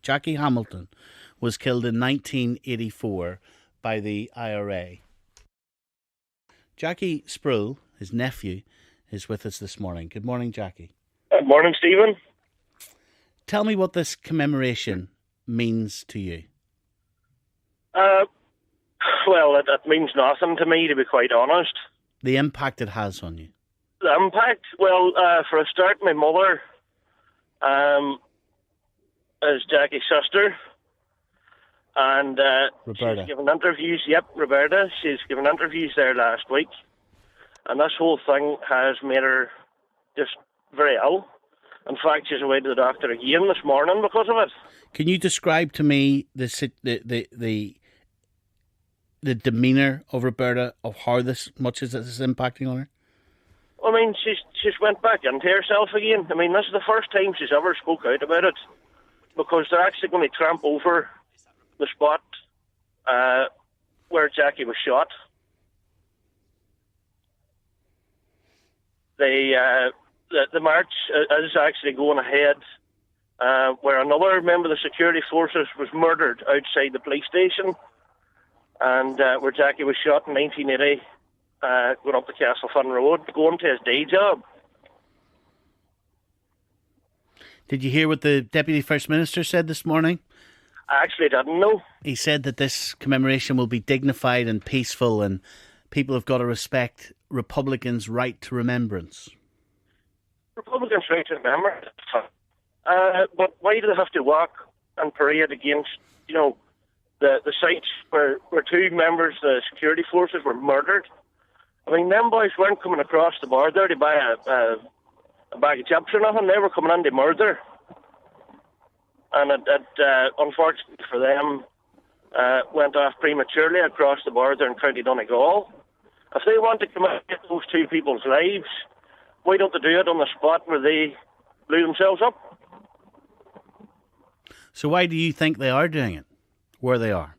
Jackie Hamilton was killed in 1984 by the IRA. Jackie Sproul, his nephew, is with us this morning. Good morning, Jackie. Good morning, Stephen. Tell me what this commemoration means to you. Well, it means nothing to me, to be quite honest. The impact it has on you. The impact? Well, for a start, my mother is Jackie's sister. And Roberta. She's given interviews. Yep, Roberta. She's given interviews there last week. And this whole thing has made her just very ill. In fact, she's away to the doctor again this morning because of it. Can you describe to me the demeanour of Roberta, of how much is this impacting on her? I mean, she's went back into herself again. I mean, this is the first time she's ever spoke out about it, because they're actually going to tramp over the spot where Jackie was shot. The march is actually going ahead where another member of the security forces was murdered outside the police station, and where Jackie was shot in 1980, going up the Castlefin Rd, going to his day job. Did you hear what the Deputy First Minister said this morning? I actually didn't know. He said that this commemoration will be dignified and peaceful, and people have got to respect Republicans' right to remembrance. Republicans' right to remember. But why do they have to walk and parade against, the sites where two members of the security forces were murdered? I mean, them boys weren't coming across the border to buy a bag of chips or nothing. They were coming in to murder. And it unfortunately for them, went off prematurely across the border in County Donegal. If they want to commit those two people's lives, why don't they do it on the spot where they blew themselves up? So why do you think they are doing it where they are?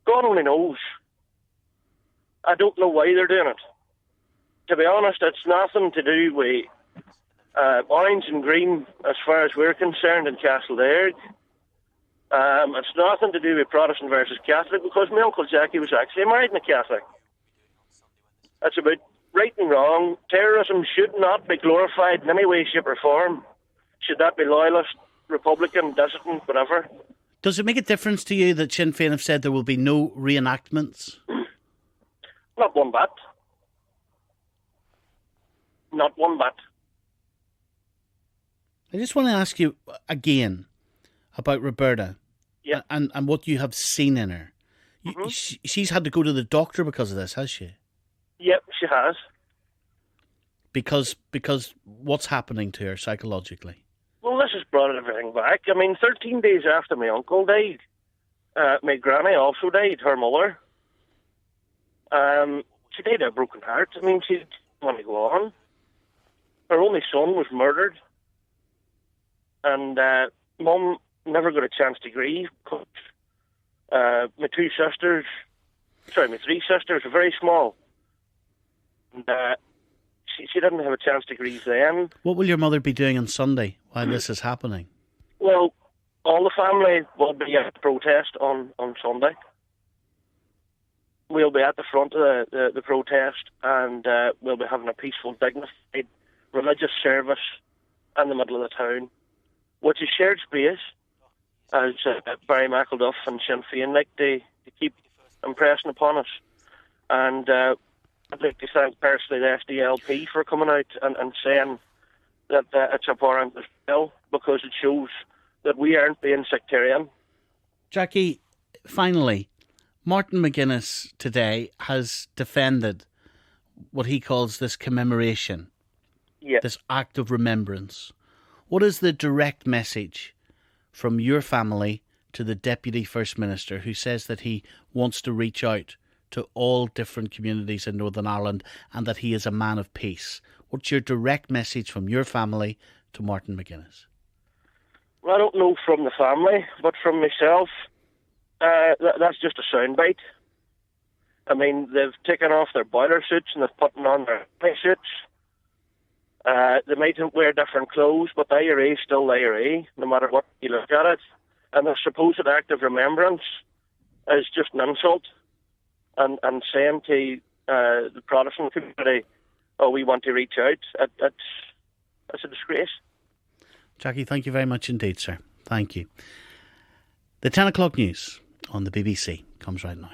God only knows. I don't know why they're doing it. To be honest, it's nothing to do with orange and green as far as we're concerned in Castlederg. It's nothing to do with Protestant versus Catholic, because my Uncle Jackie was actually married in a Catholic. It's about right and wrong. Terrorism should not be glorified in any way, shape or form. Should that be loyalist, Republican, dissident, whatever. Does it make a difference to you that Sinn Féin have said there will be no reenactments? Not one bit. Not one bit. I just want to ask you again about Roberta. Yeah. And what you have seen in her. Mm-hmm. She's had to go to the doctor because of this, has she? Yep, she has. Because what's happening to her psychologically? Well, this has brought everything back. I mean, 13 days after my uncle died, my granny also died, her mother. She died of a broken heart. I mean, she didn't want to go on. Her only son was murdered. And Mum never got a chance to grieve, because my three sisters were very small. And she didn't have a chance to grieve then. What will your mother be doing on Sunday while this is happening? Well, all the family will be at the protest on Sunday. We'll be at the front of the protest, and we'll be having a peaceful, dignified religious service in the middle of the town, which is shared space, as Barry McElduff and Sinn Féin like to keep impressing upon us. And I'd like to thank personally the SDLP for coming out and saying that it's abhorrent as well, because it shows that we aren't being sectarian. Jackie, finally, Martin McGuinness today has defended what he calls this commemoration, this act of remembrance. What is the direct message from your family to the Deputy First Minister, who says that he wants to reach out to all different communities in Northern Ireland and that he is a man of peace? What's your direct message from your family to Martin McGuinness? Well, I don't know from the family, but from myself, that's just a soundbite. I mean, they've taken off their boiler suits and they've put on their play suits. They might wear different clothes, but the IRA is still the IRA, no matter what you look at it. And the supposed act of remembrance is just an insult. And saying to the Protestant community, oh, we want to reach out, it's a disgrace. Jackie, thank you very much indeed, sir. Thank you. The 10 o'clock news on the BBC comes right now.